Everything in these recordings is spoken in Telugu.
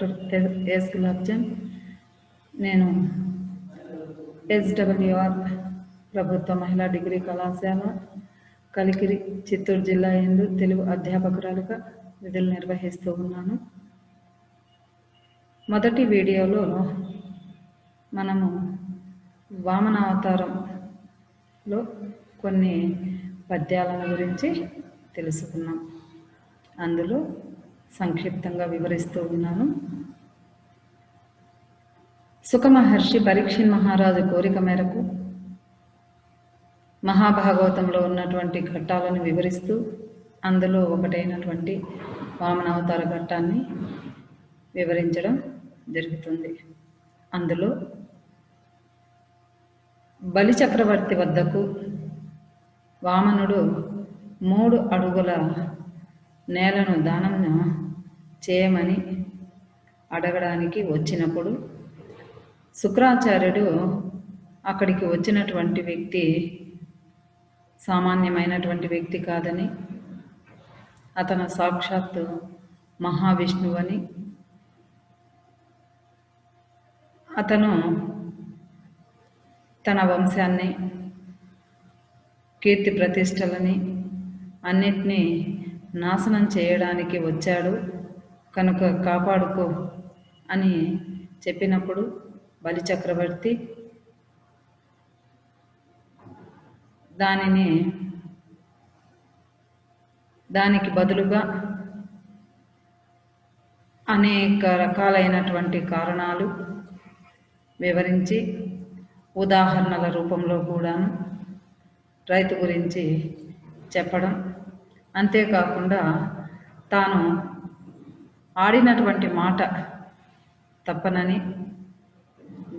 Doctor yes గులాబ్జన్. నేను SWR ప్రభుత్వ మహిళా డిగ్రీ కళాశాల కలికిరి చిత్తూరు జిల్లా యందు తెలుగు అధ్యాపకురాలుగా విధులు నిర్వహిస్తూ ఉన్నాను. మొదటి వీడియోలో మనము వామన అవతారంలో కొన్ని పద్యాలను గురించి తెలుసుకున్నాం. అందులో సంక్షిప్తంగా వివరిస్తూ ఉన్నాను. సుఖ మహర్షి పరీక్షిత్ మహారాజు కోరిక మేరకు మహాభాగవతంలో ఉన్నటువంటి ఘట్టాలను వివరిస్తూ అందులో ఒకటైనటువంటి వామన అవతార ఘట్టాన్ని వివరించడం జరుగుతుంది. అందులో బలి చక్రవర్తి వద్దకు వామనుడు 3 అడుగుల నేలను దానం చేయమని అడగడానికి వచ్చినప్పుడు శుక్రాచార్యుడు అక్కడికి వచ్చినటువంటి వ్యక్తి సామాన్యమైనటువంటి వ్యక్తి కాదని, అతను సాక్షాత్తు మహావిష్ణువని, అతను తన వంశాన్ని కీర్తి ప్రతిష్టలని అన్నిటినీ నాశనం చేయడానికి వచ్చాడు కనుక కాపాడుకో అని చెప్పినప్పుడు బలి చక్రవర్తి దానికి బదులుగా అనేక రకాలైనటువంటి కారణాలు వివరించి ఉదాహరణల రూపంలో కూడాను రైతు గురించి చెప్పడం, అంతేకాకుండా తాను ఆడినటువంటి మాట తప్పనని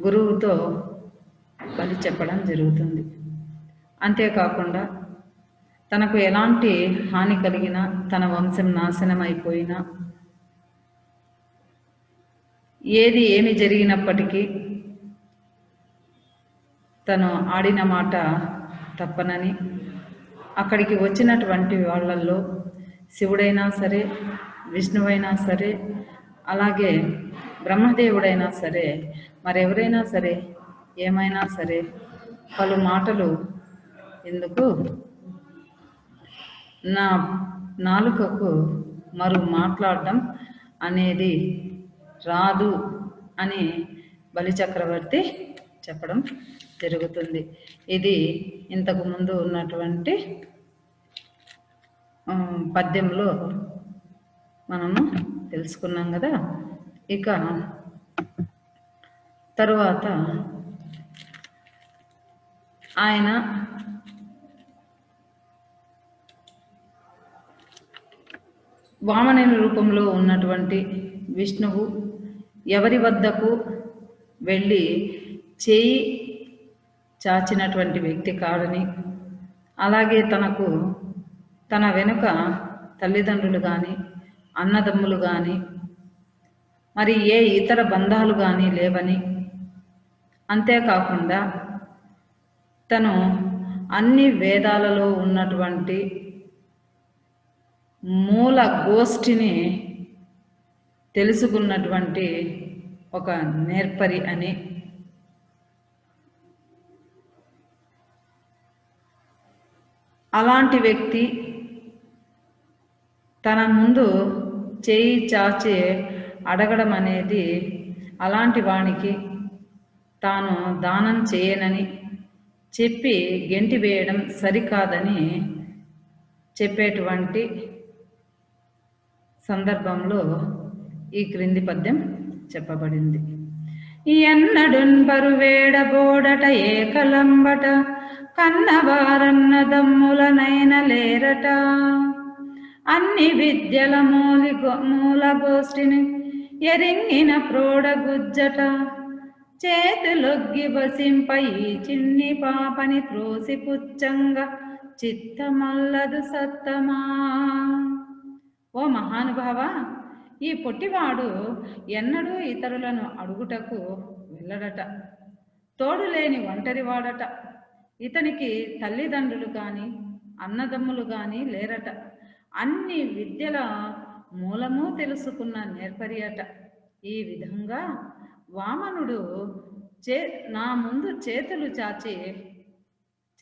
గురువుతో బలి చెప్పడం జరుగుతుంది. అంతేకాకుండా తనకు ఎలాంటి హాని కలిగినా, తన వంశం నాశనం అయిపోయినా, ఏమి జరిగినప్పటికీ తను ఆడిన మాట తప్పనని, అక్కడికి వచ్చినటువంటి వాళ్ళల్లో శివుడైనా సరే, విష్ణువైనా సరే, అలాగే బ్రహ్మదేవుడైనా సరే, మరెవరైనా సరే, ఏమైనా సరే పలు మాటలు ఎందుకు నా నాలుకకు మరు మాట్లాడడం అనేది రాదు అని బలి చక్రవర్తి చెప్పడం జరుగుతుంది. ఇది ఇంతకు ముందు ఉన్నటువంటి పద్యంలో మనము తెలుసుకున్నాం కదా. ఇక తరువాత ఆయన వామనుని రూపంలో ఉన్నటువంటి విష్ణువు ఎవరి వద్దకు వెళ్ళి చేయి చాచినటువంటి వ్యక్తి కాడని, అలాగే తన వెనుక తల్లిదండ్రులు కానీ, అన్నదమ్ములు కానీ, మరి ఏ ఇతర బంధాలు కానీ లేవని, అంతేకాకుండా తను అన్ని వేదాలలో ఉన్నటువంటి మూల గోష్ఠిని తెలుసుకున్నటువంటి ఒక నేర్పరి అని, అలాంటి వ్యక్తి తన ముందు చేయి చాచి అడగడం అనేది అలాంటి వానికి తాను దానం చేయనని చెప్పి గెంటి వేయడం సరికాదని చెప్పేటువంటి సందర్భంలో ఈ క్రింది పద్యం చెప్పబడింది. ఎన్నడున్ బరువేడబోడట ఏకలంబట, కన్నవారన్నదమ్ములనైన లేరట, అన్ని విద్యల మూల గోష్ఠిని ఎరింగిన ప్రోడగుజ్జట, చేతులొగ్గి బసింప ఈ చిన్ని పాపని త్రోసి పుచ్చంగా చిత్తమల్లదు సత్తమా. ఓ మహానుభావ, ఈ పొట్టివాడు ఎన్నడూ ఇతరులను అడుగుటకు వెళ్ళడట, తోడులేని ఒంటరివాడట, ఇతనికి తల్లిదండ్రులు కానీ అన్నదమ్ములు కానీ లేరట, అన్ని విద్యల మూలము తెలుసుకున్న నేర్పరి అట. ఈ విధంగా వామనుడు నా ముందు చేతులు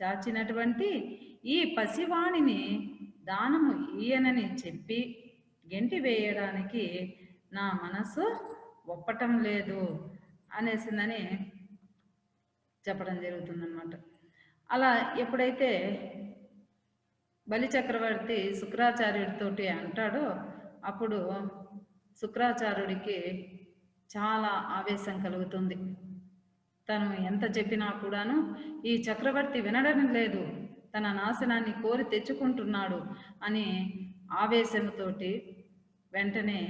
చాచినటువంటి ఈ పసివాణిని దానము ఈయనని చెప్పి గెంటి వేయడానికి నా మనసు ఒప్పటం లేదు అనేసిందని చెప్పడం జరుగుతుందన్నమాట. అలా ఎప్పుడైతే బలిచక్రవర్తి శుక్రాచార్యుడితోటి అంటాడో అప్పుడు శుక్రాచార్యుడికి చాలా ఆవేశం కలుగుతుంది. తను ఎంత చెప్పినా కూడాను ఈ చక్రవర్తి వినడం లేదు, తన నాశనాన్ని కోరి తెచ్చుకుంటున్నాడు అని ఆవేశంతోటి వెంటనే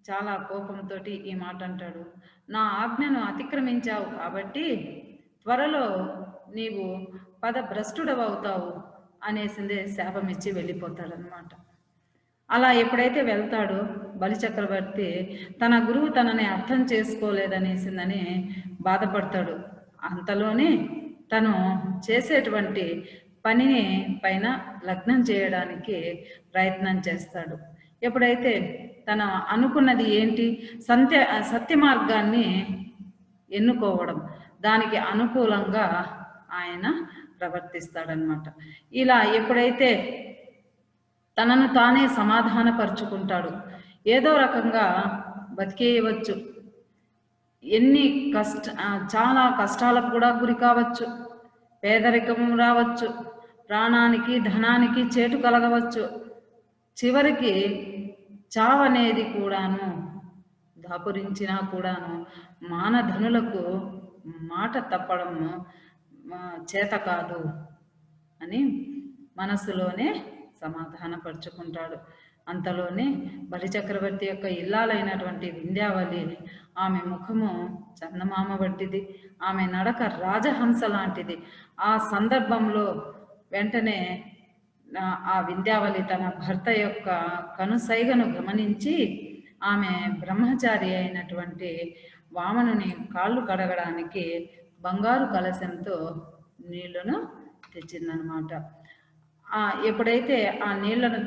చాలా కోపంతో ఈ మాట అంటాడు. నా ఆజ్ఞను అతిక్రమించావు కాబట్టి త్వరలో నీవు పదభ్రష్టుడవవుతావు అనేసిందే శాపమిచ్చి వెళ్ళిపోతాడనమాట. అలా ఎప్పుడైతే వెళ్తాడో బలిచక్రవర్తి తన గురువు తనని అర్థం చేసుకోలేదనేసిందని బాధపడతాడు. అంతలోనే తను చేసేటువంటి పనిని పైన లగ్నం చేయడానికి ప్రయత్నం చేస్తాడు. ఎప్పుడైతే తన అనుకున్నది ఏంటి, సత్య మార్గాన్ని ఎన్నుకోవడం, దానికి అనుకూలంగా ఆయన ప్రవర్తిస్తాడనమాట. ఇలా ఎప్పుడైతే తనను తానే సమాధానపరుచుకుంటాడు, ఏదో రకంగా బతికేయవచ్చు, చాలా కష్టాలకు కూడా గురి కావచ్చు, పేదరికం రావచ్చు, ప్రాణానికి ధనానికి చేటు కలగవచ్చు, చివరికి చావనేది కూడాను దాపురించినా కూడాను మానధనులకు మాట తప్పడం చేత కాదు అని మనసులోనే సమాధానపరుచుకుంటాడు. అంతలోనే బలిచక్రవర్తి యొక్క ఇల్లాలైనటువంటి వింధ్యావళి, ఆమె ముఖము చందమామ వంటిది, ఆమె నడక రాజహంస లాంటిది. ఆ సందర్భంలో వెంటనే ఆ వింధ్యావళి తన భర్త యొక్క కనుసైగను గమనించి ఆమె బ్రహ్మచారి అయినటువంటి వామనుని కాళ్ళు కడగడానికి బంగారు కలశంతో నీళ్లను తెచ్చిందనమాట. ఎప్పుడైతే ఆ నీళ్లను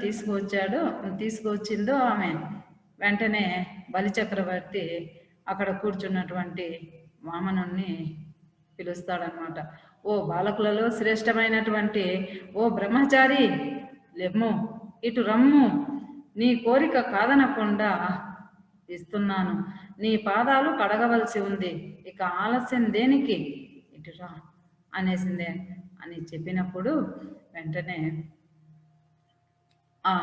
తీసుకువచ్చిందో ఆమె వెంటనే బలిచక్రవర్తి అక్కడ కూర్చున్నటువంటి వామనుణ్ణి పిలుస్తాడనమాట. ఓ బాలకులలో శ్రేష్టమైనటువంటి ఓ బ్రహ్మచారి, లెమ్ము, ఇటు రమ్ము, నీ కోరిక కాదనకుండా ఇస్తున్నాను, నీ పాదాలు కడగవలసి ఉంది, ఇక ఆలస్యం దేనికి, ఇటురా అనేసిందే అని చెప్పినప్పుడు వెంటనే ఆ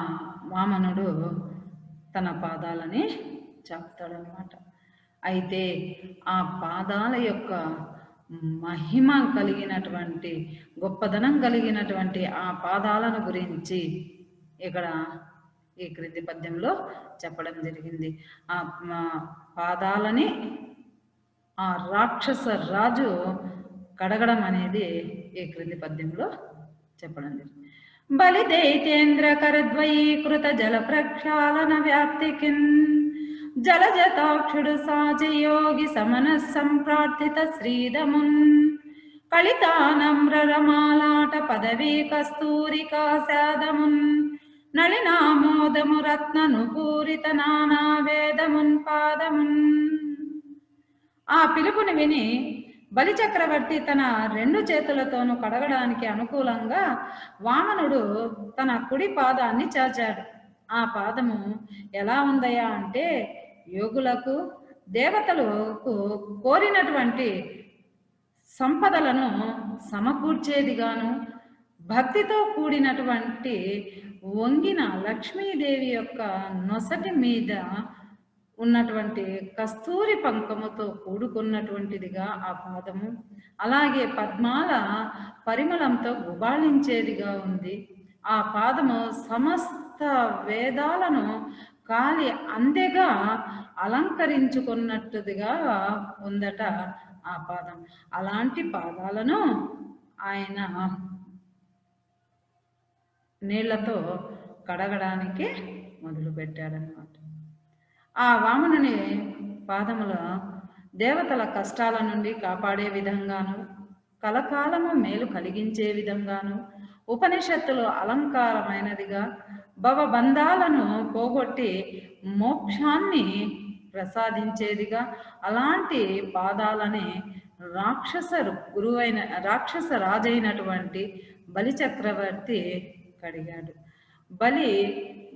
వామనుడు తన పాదాలని చాపుతాడనమాట. అయితే ఆ పాదాల యొక్క మహిమ కలిగినటువంటి, గొప్పదనం కలిగినటువంటి ఆ పాదాలను గురించి ఇక్కడ ఈ క్రింది పద్యంలో చెప్పడం జరిగింది. ఆ పాదాలని ఆ రాక్షస రాజు కడగడం అనేది ఈ క్రింది పద్యంలో చెప్పడం జరిగింది. బలిదైతేంద్ర కరద్వయీకృత జల ప్రక్షాళన వ్యాప్తికిన్ జలజతాక్షుడు సాజయోగి సమన సంప్రార్థిత శ్రీదమున్ కలితానమ్రమాలాట పదవీ కస్తూరికా శాదమున్ నళినామోదము రత్నను పూరిత నానా వేదమున్ పాదమున్. ఆ పిలుపుని విని బలిచక్రవర్తి తన 2 చేతులతోనూ కడగడానికి అనుకూలంగా వామనుడు తన కుడి పాదాన్ని చాచాడు. ఆ పాదము ఎలా ఉందయ్యా అంటే, యోగులకు, దేవతలకు కోరినటువంటి సంపదలను సమకూర్చేదిగాను, భక్తితో కూడినటువంటి వంగిన లక్ష్మీదేవి యొక్క నొసటి మీద ఉన్నటువంటి కస్తూరి పంకముతో కూడుకున్నటువంటిదిగా ఆ పాదము, అలాగే పద్మాల పరిమళంతో గుబాళించేదిగా ఉంది. ఆ పాదము సమస్త వేదాలను కాలి అందెగా అలంకరించుకున్నట్టుగా ఉందట ఆ పాదం. అలాంటి పాదాలను ఆయన నీళ్లతో కడగడానికి మొదలు పెట్టాడనమాట. ఆ వామనుని పాదముల దేవతల కష్టాల నుండి కాపాడే విధంగాను, కలకాలము మేలు కలిగించే విధంగాను, ఉపనిషత్తులు అలంకారమైనదిగా, భవబంధాలను పోగొట్టి మోక్షాన్ని ప్రసాదించేదిగా అలాంటి పాదాలని రాక్షస రాజైనటువంటి బలి చక్రవర్తి కడిగాడు. బలి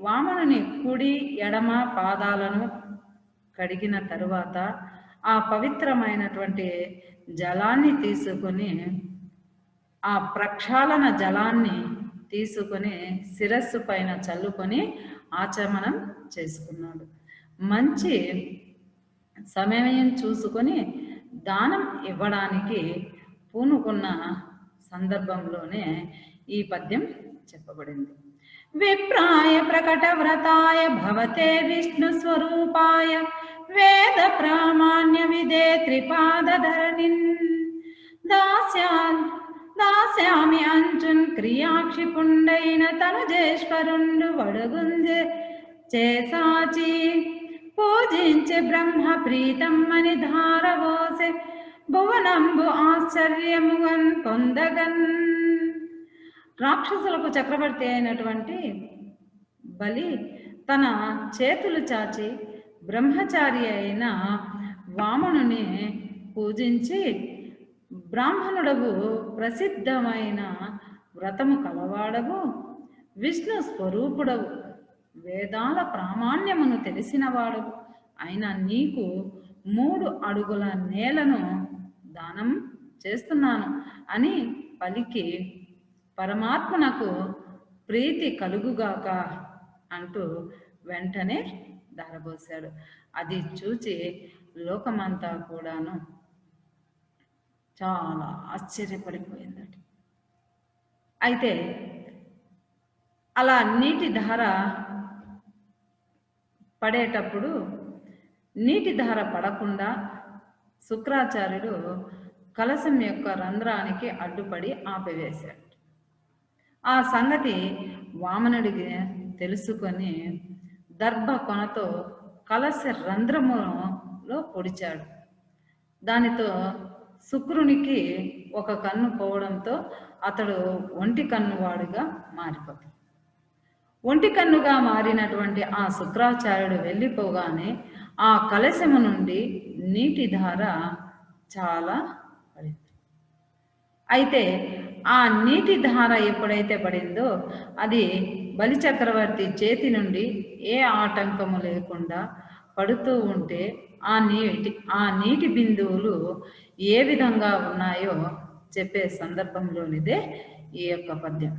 వామనుని కుడి ఎడమ పాదాలను కడిగిన తరువాత ఆ పవిత్రమైనటువంటి జలాన్ని తీసుకొని, ఆ ప్రక్షాళన జలాన్ని తీసుకొని శిరస్సు పైన చల్లుకొని ఆచమనం చేసుకున్నాడు. మంచి సమయం చూసుకొని దానం ఇవ్వడానికి పూనుకున్న సందర్భంలోనే ఈ పద్యం చెప్పబడింది. విప్రాయ ప్రకట వ్రతాయ భవతే విష్ణు స్వరూపాయ వేద ప్రామాణ్య విదే త్రిపాదధరణిన్ దాస్యామి అంచున్ క్రియాక్షిపుండైన తనుజేశ్వరుండు వడుగుంజె చేసాచి పూజించే బ్రహ్మ ప్రీతమ్మని ధారవోసే భువనంబు ఆశ్చర్యముగన్ పొందగన్. రాక్షసులకు చక్రవర్తి అయినటువంటి బలి తన చేతులు చాచి బ్రహ్మచారి అయిన వామనుని పూజించి, బ్రాహ్మణుడవు ప్రసిద్ధమైన వ్రతము కలవాడవు, విష్ణు స్వరూపుడవు, వేదాల ప్రామాణ్యమును తెలిసినవాడవు అయినా నీకు 3 అడుగుల నేలను దానం చేస్తున్నాను అని పలికి పరమాత్మనకు ప్రీతి కలుగుగాక అంటూ వెంటనే ధారపోశాడు. అది చూచి లోకమంతా కూడాను చాలా ఆశ్చర్యపడిపోయిందట. అయితే అలా నీటి ధార పడేటప్పుడు నీటి ధార పడకుండా శుక్రాచార్యుడు కలశం యొక్క రంధ్రానికి అడ్డుపడి ఆపివేశాడు. ఆ సంగతి వామనుడికి తెలుసుకొని దర్భ కొనతో కలశ రంధ్రములో పొడిచాడు. దానితో శుక్రునికి ఒక కన్ను పోవడంతో అతడు ఒంటి కన్నువాడుగా మారిపోతాడు. ఒంటి కన్నుగా మారినటువంటి ఆ శుక్రాచార్యుడు వెళ్ళిపోగానే ఆ కలశము నుండి నీటి ధార చాలా పడింది. అయితే ఆ నీటి ధార ఎప్పుడైతే పడిందో అది బలిచక్రవర్తి చేతి నుండి ఏ ఆటంకము లేకుండా పడుతూ ఉంటే ఆ నీటి బిందువులు ఏ విధంగా ఉన్నాయో చెప్పే సందర్భంలోనిదే ఈ యొక్క పద్యం.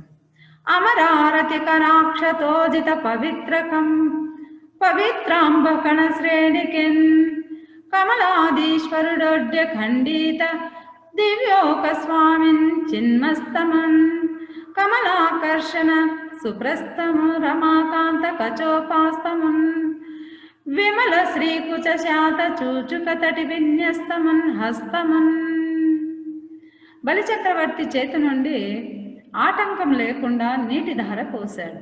అమరారతి కరాక్షతోజిత పవిత్రాంబకణ శ్రేణికెన్ కమలాదీశ్వరుడొడ్య ఖండిత దివ్యోక స్వామిన్ చిన్మస్తమన్ కమలాకర్షణ సుప్రస్తము రమాకాంత కచోపాస్తమున్ విమల శ్రీకుచ శాత చూచుక తటి విన్యస్తమున్ హస్తమున్. బలిచక్రవర్తి చేతి నుండి ఆటంకం లేకుండా నీటి ధార పోశాడు.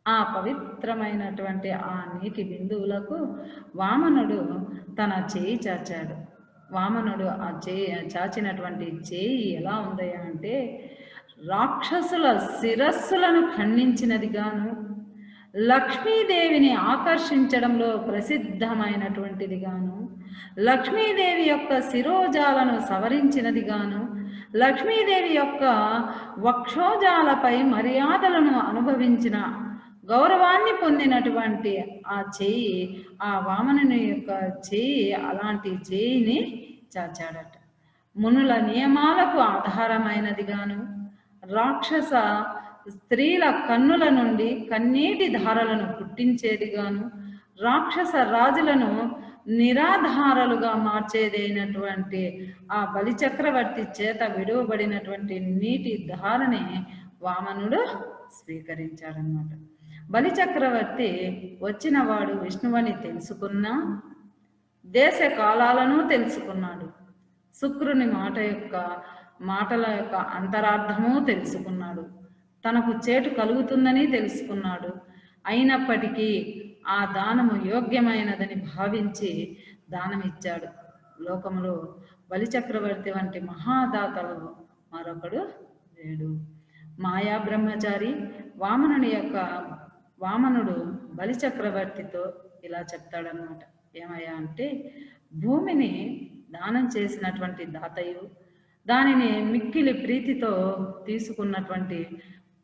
ఆ పవిత్రమైనటువంటి ఆ నీటి బిందువులకు వామనుడు తన చేయి చాచాడు. వామనుడు ఆ చాచినటువంటి చేయి ఎలా ఉందయ్యా అంటే రాక్షసుల శిరస్సులను ఖండించినదిగాను, లక్ష్మీదేవిని ఆకర్షించడంలో ప్రసిద్ధమైనటువంటిదిగాను, లక్ష్మీదేవి యొక్క శిరోజాలను సవరించినదిగాను, లక్ష్మీదేవి యొక్క వక్షోజాలపై మర్యాదలను అనుభవించిన గౌరవాన్ని పొందినటువంటి ఆ చేయి, ఆ వామనుని యొక్క చేయి అలాంటి చేయిని చాచాడట. మునుల నియమాలకు ఆధారమైనదిగాను, రాక్షస స్త్రీల కన్నుల నుండి కన్నీటి ధారలను పుట్టించేదిగాను, రాక్షస రాజులను నిరాధారాలుగా మార్చేదైనటువంటి ఆ బలిచక్రవర్తి చేత విడువబడినటువంటి నీటి ధారని వామనుడు స్వీకరించాడన్నమాట. బలిచక్రవర్తి వచ్చినవాడు విష్ణువని తెలుసుకున్నా, దేశ కాలాలను తెలుసుకున్నాడు, శుక్రుని మాటల యొక్క అంతరార్థము తెలుసుకున్నాడు, తనకు చేటు కలుగుతుందని తెలుసుకున్నాడు. అయినప్పటికీ ఆ దానము యోగ్యమైనదని భావించి దానమిచ్చాడు. లోకములో బలిచక్రవర్తి వంటి మహాదాతలు మరొకడు లేడు. మాయా బ్రహ్మచారి వామనుడు బలిచక్రవర్తితో ఇలా చెప్తాడనమాట. ఏమయ్యా అంటే, భూమిని దానం చేసినటువంటి దాతయు, దానిని మిక్కిలి ప్రీతితో తీసుకున్నటువంటి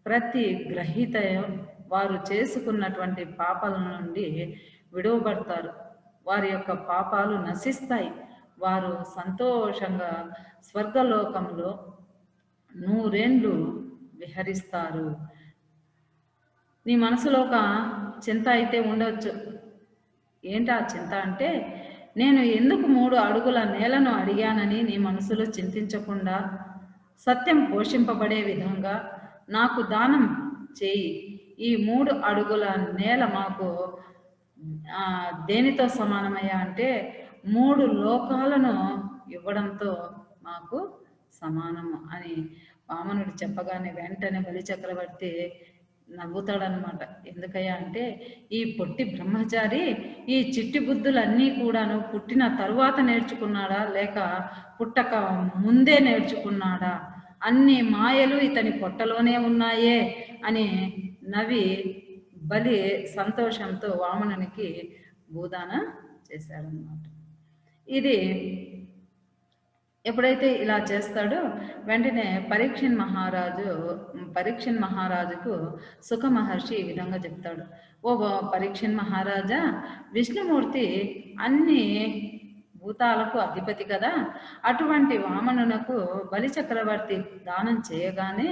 ప్రతి గ్రహీత వారు చేసుకున్నటువంటి పాపాల నుండి విడువబడతారు. వారి యొక్క పాపాలు నశిస్తాయి. వారు సంతోషంగా స్వర్గలోకంలో 100 ఏండ్లు విహరిస్తారు. నీ మనసులో ఒక చింత అయితే ఉండవచ్చు. ఏంటి ఆ చింత అంటే, నేను ఎందుకు 3 అడుగుల నేలను అడిగానని నీ మనసులో చింతించకుండా సత్యం పోషింపబడే విధంగా నాకు దానం చేయి. ఈ 3 అడుగుల నేల మాకు దేనితో సమానమయ్యా అంటే 3 లోకాలను ఇవ్వడంతో మాకు సమానము అని వామనుడు చెప్పగానే వెంటనే బలిచక్రవర్తి నవ్వుతాడనమాట. ఎందుకయ్యా అంటే, ఈ పొట్టి బ్రహ్మచారి ఈ చిట్టి బుద్ధులన్నీ కూడాను పుట్టిన తరువాత నేర్చుకున్నాడా లేక పుట్టక ముందే నేర్చుకున్నాడా? అన్ని మాయలు ఇతని పొట్టలోనే ఉన్నాయే అని నవ్వి బలి సంతోషంతో వామనునికి భూదాన చేశాడనమాట. ఇది ఎప్పుడైతే ఇలా చేస్తాడో వెంటనే పరీక్షణ్ మహారాజుకు సుఖ మహర్షి ఈ విధంగా చెప్తాడు. ఓ పరీక్షణ్ మహారాజా, విష్ణుమూర్తి అన్ని భూతాలకు అధిపతి కదా, అటువంటి వామనునకు బలి చక్రవర్తి దానం చేయగానే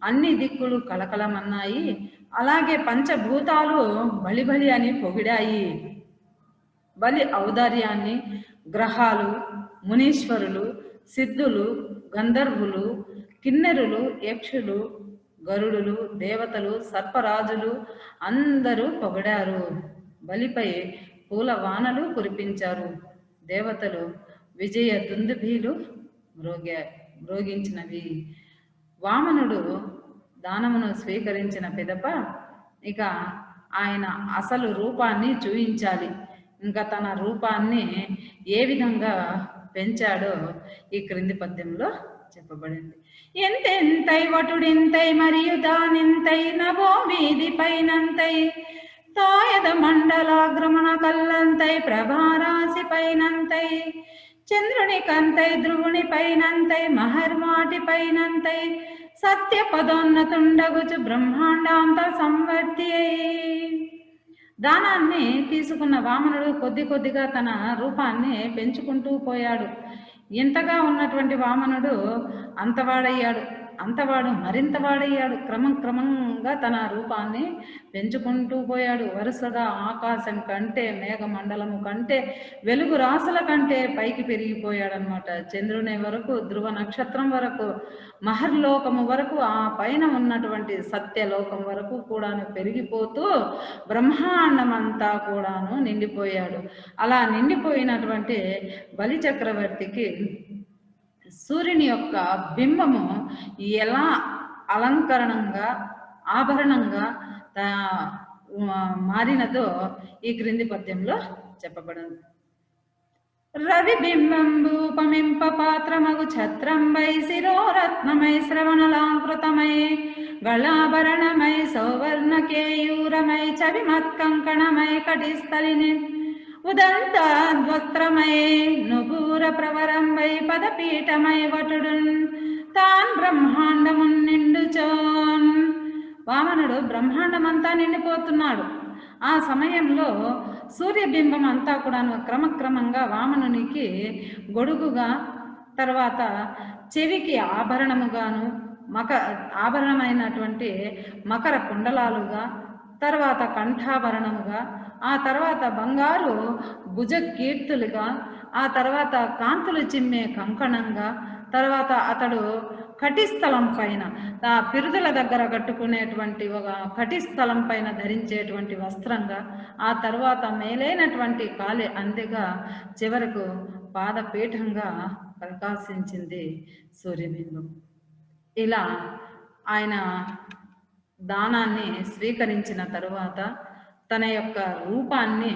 అన్ని దిక్కులు కలకలమన్నాయి. అలాగే పంచభూతాలు బలి బలి అని పొగిడాయి. బలి ఔదార్యాన్ని గ్రహాలు, మునీశ్వరులు, సిద్ధులు, గంధర్వులు, కిన్నెరులు, యక్షులు, గరుడులు, దేవతలు, సర్పరాజులు అందరూ పొగిడారు. బలిపై పూల వానలు కురిపించారు. దేవతలు విజయ దుందుభీలు మ్రోగించినవి. వామనుడు దానమును స్వీకరించిన పిదప ఇక ఆయన అసలు రూపాన్ని చూయించాలి. ఇంకా తన రూపాన్ని ఏ విధంగా పెంచాడో ఈ క్రింది పద్యంలో చెప్పబడింది. ఎంతెంతై వటుడింతై మరియు దానింతై నభో వీధి పైనంతై తాయద మండలాగ్రమణ కల్లంతై ప్రభారాశి పైనంతై చంద్రుని కంతై ధ్రువుని పైనంతై మహర్మాటి పైనంతై సత్య పదోన్నతుండగుచు బ్రహ్మాండాంత సంవర్తి. దానాన్ని తీసుకున్న వామనుడు కొద్ది కొద్దిగా తన రూపాన్ని పెంచుకుంటూ పోయాడు. ఇంతగా ఉన్నటువంటి వామనుడు అంతవాడు మరింత వాడయ్యాడు. క్రమంగా తన రూపాన్ని పెంచుకుంటూ పోయాడు. వరుసగా ఆకాశం కంటే, మేఘమండలము కంటే, వెలుగు రాసుల కంటే పైకి పెరిగిపోయాడనమాట. చంద్రుని వరకు, ధ్రువ నక్షత్రం వరకు, మహర్లోకము వరకు, ఆ పైన ఉన్నటువంటి సత్యలోకం వరకు కూడాను పెరిగిపోతూ బ్రహ్మాండమంతా కూడాను నిండిపోయాడు. అలా నిండిపోయినటువంటి బలి చక్రవర్తికి సూర్యుని యొక్క బింబము ఎలా అలంకరణంగా, ఆభరణంగా మారినదో ఈ క్రింది పద్యంలో చెప్పబడింది. రవి బింబంబూపమింప పాత్రమగు ఛత్రంబై శిరోరత్నమై శ్రవణలాంకృతమై గళాభరణమై సౌవర్ణకేయూరమై చవిమత్కంకణమై కటిస్థలిని ఉదంతాద్వస్త్రమై నుపూర ప్రవరంబై పదపీఠమై వటుడున్ తాన్ బ్రహ్మాండమున్ నిండుచోన్. వామనుడు బ్రహ్మాండమంతా నిండిపోతున్నాడు. ఆ సమయంలో సూర్యబింబం అంతా కూడా క్రమక్రమంగా వామనునికి గొడుగుగా, తర్వాత చెవికి ఆభరణముగాను, ఆభరణమైనటువంటి మకర కుండలాలుగా, తర్వాత కంఠాభరణముగా, ఆ తర్వాత బంగారు భుజ కీర్తులుగా, ఆ తర్వాత కాంతులు చిమ్మే కంకణంగా, తర్వాత అతడు కటిస్థలం పైన ఆ పిరుదుల దగ్గర కట్టుకునేటువంటి ఒక కటిస్థలం పైన ధరించేటువంటి వస్త్రంగా, ఆ తర్వాత మేలైనటువంటి కాలి అందెగా, చివరకు పాదపీఠంగా ప్రకాశించింది సూర్యబింబం. ఇలా ఆయన దానాన్ని స్వీకరించిన తరువాత తన యొక్క రూపాన్ని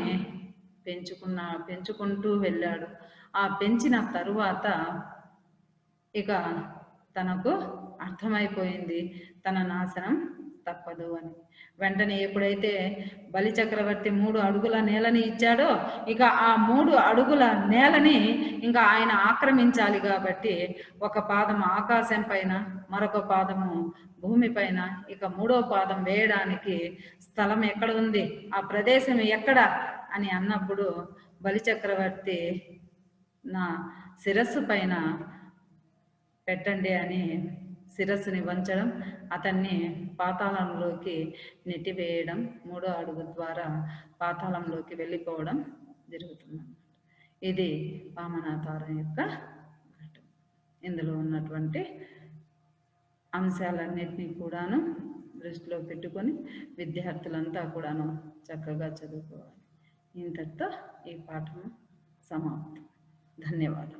పెంచుకుంటూ వెళ్ళాడు. ఆ పెంచిన తరువాత ఇక తనకు అర్థమైపోయింది తన నాశనం తప్పదు అని. వెంటనే ఎప్పుడైతే బలి చక్రవర్తి 3 అడుగుల నేలని ఇచ్చాడో, ఇక ఆ 3 అడుగుల నేలని ఇంకా ఆయన ఆక్రమించాలి కాబట్టి, ఒక పాదం ఆకాశం పైన, మరొక పాదము భూమి పైన, ఇక 3వ పాదం వేయడానికి స్థలం ఎక్కడ ఉంది, ఆ ప్రదేశం ఎక్కడ అని అన్నప్పుడు బలి చక్రవర్తి నా శిరస్సు పైన పెట్టండి అని శిరస్సుని వంచడం, అతన్ని పాతాళంలోకి నెట్టివేయడం, 3వ అడుగు ద్వారా పాతాళంలోకి వెళ్ళిపోవడం జరుగుతుంది. ఇది వామనావతారం యొక్క ఘట్టం. ఇందులో ఉన్నటువంటి అంశాలన్నిటినీ కూడాను దృష్టిలో పెట్టుకొని విద్యార్థులంతా కూడాను చక్కగా చదువుకోవాలి. ఇంతటితో ఈ పాఠం సమాప్తం. ధన్యవాదాలు.